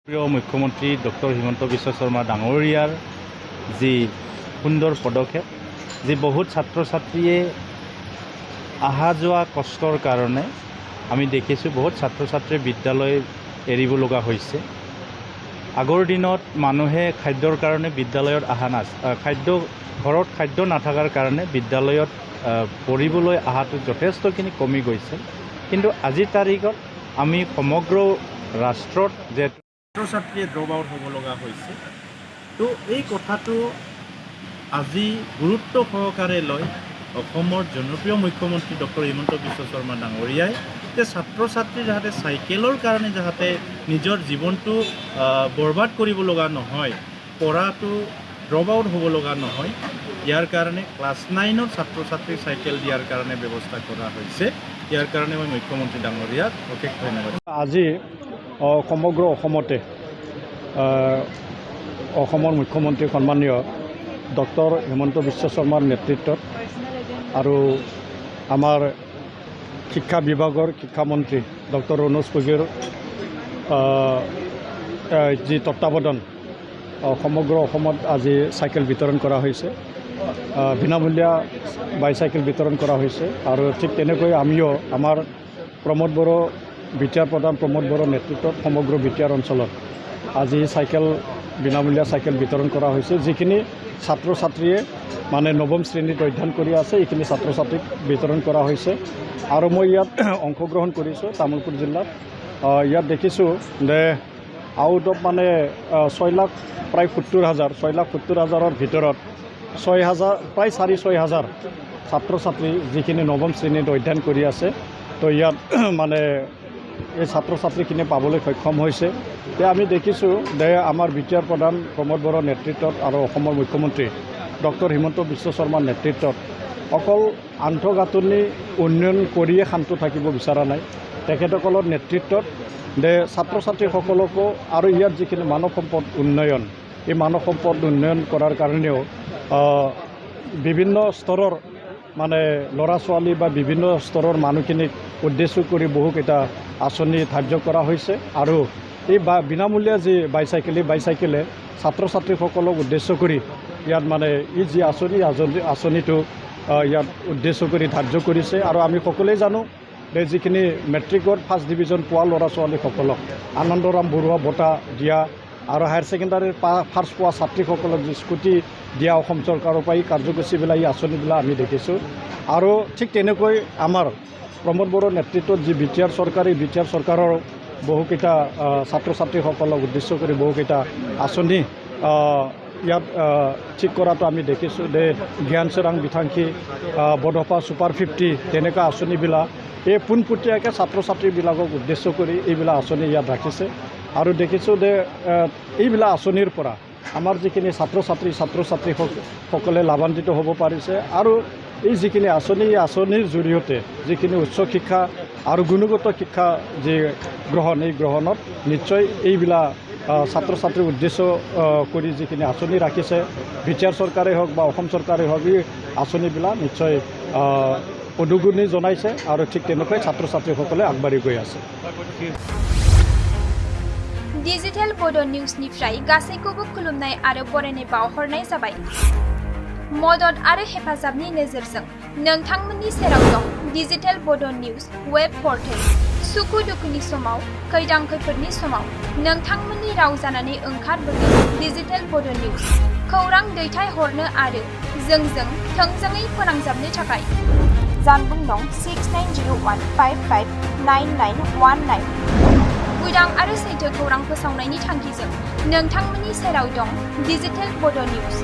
প্ৰিয় মুখ্যমন্ত্ৰী ডক্টৰ হিমন্ত বিশ্ব শৰ্মা ডাঙৰীয়াৰ যি সুন্দৰ পদক্ষেপ যি বহুত ছাত্ৰ ছাত্ৰীয়ে অহা যোৱা কষ্টৰ কাৰণে আমি দেখিছোঁ বহুত ছাত্ৰ ছাত্ৰীয়ে বিদ্যালয় এৰিব লগা হৈছে। আগৰ দিনত মানুহে খাদ্যৰ কাৰণে বিদ্যালয়ত অহা ঘৰত খাদ্য নাথাকাৰ কাৰণে বিদ্যালয়ত পঢ়িবলৈ অহাটো যথেষ্টখিনি কমি গৈছে। কিন্তু আজিৰ তাৰিখত আমি সমগ্ৰ ৰাষ্ট্ৰত যে ছাত্ৰ ছাত্ৰীয়ে ড্ৰপ আউট হ'ব লগা হৈছে, তো এই কথাটো আজি গুৰুত্ব সহকাৰে লৈ অসমৰ জনপ্ৰিয় মুখ্যমন্ত্ৰী ডক্টৰ হিমন্ত বিশ্ব শৰ্মা ডাঙৰীয়াই যে ছাত্ৰ ছাত্ৰী যাতে চাইকেলৰ কাৰণে যাতে নিজৰ জীৱনটো বৰবাদ কৰিব লগা নহয়, পঢ়াটো ড্ৰপ আউট হ'ব লগা নহয়, ইয়াৰ কাৰণে ক্লাছ 9ৰ ছাত্ৰ ছাত্ৰীক চাইকেল দিয়াৰ কাৰণে ব্যৱস্থা কৰা হৈছে। ইয়াৰ কাৰণে মই মুখ্যমন্ত্ৰী ডাঙৰীয়াক অশেষ ধন্যবাদ। আজি সমগ্ৰ অসমতে অসমৰ মুখ্যমন্ত্ৰী সন্মানীয় ডক্টৰ হিমন্ত বিশ্ব শৰ্মাৰ নেতৃত্বত আৰু আমাৰ শিক্ষা বিভাগৰ শিক্ষামন্ত্ৰী ডক্টৰ ৰণোজ পেগুৰ যি তত্ত্বাৱধান সমগ্ৰ অসমত আজি চাইকেল বিতৰণ কৰা হৈছে, বিনামূলীয়া বাইচাইকেল বিতৰণ কৰা হৈছে। আৰু ঠিক তেনেকৈ আমিও আমাৰ প্ৰমোদ বড়ো বিটিআৰ প্ৰধান প্ৰমোদ বড়োৰ নেতৃত্বত সমগ্ৰ বিটিআৰ অঞ্চলত আজি বিনামূলীয়া চাইকেল বিতৰণ কৰা হৈছে। যিখিনি ছাত্ৰ ছাত্ৰীয়ে মানে নৱম শ্ৰেণীত অধ্যয়ন কৰি আছে, এইখিনি ছাত্ৰ ছাত্ৰীক বিতৰণ কৰা হৈছে। আৰু মই ইয়াত অংশগ্ৰহণ কৰিছোঁ তামোলপুৰ জিলাত। ইয়াত দেখিছোঁ যে আউট অফ মানে 6,70,000 প্ৰায় 6,70,000ৰ ভিতৰত 6,000 প্ৰায় 4,500 ছাত্ৰ ছাত্ৰী যিখিনি নৱম শ্ৰেণীত অধ্যয়ন কৰি আছে, তো ইয়াত মানে এই ছাত্ৰ ছাত্ৰীখিনি পাবলৈ সক্ষম হৈছে। এতিয়া আমি দেখিছোঁ যে আমাৰ বিটিআৰ প্ৰধান প্ৰমোদ বড়োৰ নেতৃত্বত আৰু অসমৰ মুখ্যমন্ত্ৰী ডক্টৰ হিমন্ত বিশ্ব শৰ্মাৰ নেতৃত্বত অকল আন্তঃগাঁথনি উন্নয়ন কৰিয়ে শান্ত থাকিব বিচৰা নাই, তেখেতসকলৰ নেতৃত্বত যে ছাত্ৰ ছাত্ৰীসকলকো আৰু ইয়াত যিখিনি মানৱ সম্পদ উন্নয়ন, এই মানৱ সম্পদ উন্নয়ন কৰাৰ কাৰণেও বিভিন্ন স্তৰৰ মানে ল'ৰা ছোৱালী বা বিভিন্ন স্তৰৰ মানুহখিনিক উদ্দেশ্য কৰি বহুকেইটা আঁচনি ধাৰ্য কৰা হৈছে। আৰু এই বিনামূলীয়া যি বাইচাইকেল, এই বাইচাইকেলে ছাত্ৰ ছাত্ৰীসকলক উদ্দেশ্য কৰি ইয়াত মানে এই যি আঁচনিটো ইয়াত উদ্দেশ্য কৰি ধাৰ্য কৰিছে। আৰু আমি সকলোৱে জানো যে যিখিনি মেট্ৰিকত ফাৰ্ষ্ট ডিভিজন পোৱা ল'ৰা ছোৱালীসকলক আনন্দৰাম বৰুৱা বঁটা দিয়া আৰু হায়াৰ ছেকেণ্ডাৰীৰ ফাৰ্ষ্ট পোৱা ছাত্ৰীসকলক যি স্কুটি দিয়া অসম চৰকাৰৰ পৰা এই কাৰ্যসূচীবিলাক, এই আঁচনিবিলাক আমি দেখিছোঁ। আৰু ঠিক তেনেকৈ আমাৰ প্ৰমোদ বড়োৰ নেতৃত্বত যি বিটিআৰ চৰকাৰ, এই বিটিআৰ চৰকাৰৰ বহুকেইটা ছাত্ৰ ছাত্ৰীসকলক উদ্দেশ্য কৰি বহুকেইটা আঁচনি ইয়াত ঠিক কৰাটো আমি দেখিছোঁ। যে জ্ঞান চিৰাং বিথাংখী, বডোপা ছুপাৰ 50 তেনেকুৱা আঁচনিবিলাক এই পোনপটীয়াকৈ ছাত্ৰ ছাত্ৰীবিলাকক উদ্দেশ্য কৰি এইবিলাক আঁচনি ইয়াত ৰাখিছে। আৰু দেখিছোঁ যে এইবিলাক আঁচনিৰ পৰা আমাৰ যিখিনি ছাত্ৰ ছাত্ৰীসকলে লাভান্বিত হ'ব পাৰিছে। আৰু এই যিখিনি আঁচনি, এই আঁচনিৰ জৰিয়তে যিখিনি উচ্চ শিক্ষা আৰু গুণগত শিক্ষা যি গ্ৰহণ, এই গ্ৰহণত নিশ্চয় এইবিলাক ছাত্ৰ ছাত্ৰীৰ উদ্দেশ্য কৰি যিখিনি আঁচনি ৰাখিছে বিটিআৰ চৰকাৰে হওক বা অসম চৰকাৰে হওক, এই আঁচনিবিলাক নিশ্চয় উদগনি জনাইছে। আৰু ঠিক তেনেকৈ ছাত্ৰ ছাত্ৰীসকলে আগবাঢ়ি গৈ আছে। डिजिटेल बड' निउसनिफ्राय गासैखौबो खुलुमनाय आरो बरायनाय बावहरनाय जाबाय। मदद आरो हेफाजाबनि नोजोरजों नोंथांमोननि सेराव दं डिजिटेल बड' निउस वेब पर्टेल। सुखु दुखुनि समाव, खैदां खैफोदनि समाव नोंथांमोननि राव जानानै ओंखारबोगोन डिजिटेल बड' निउस। खौरां दैथायहरनो आरो जोंजों थोंजोङै फोनांजाबनो थाखाय जानबुं दं 6901559919। उदां आरो सैथो खौरां फोसावनायनि थांखिजों नोंथांमोननि सेराव दं डिजिटेल बड' निउस।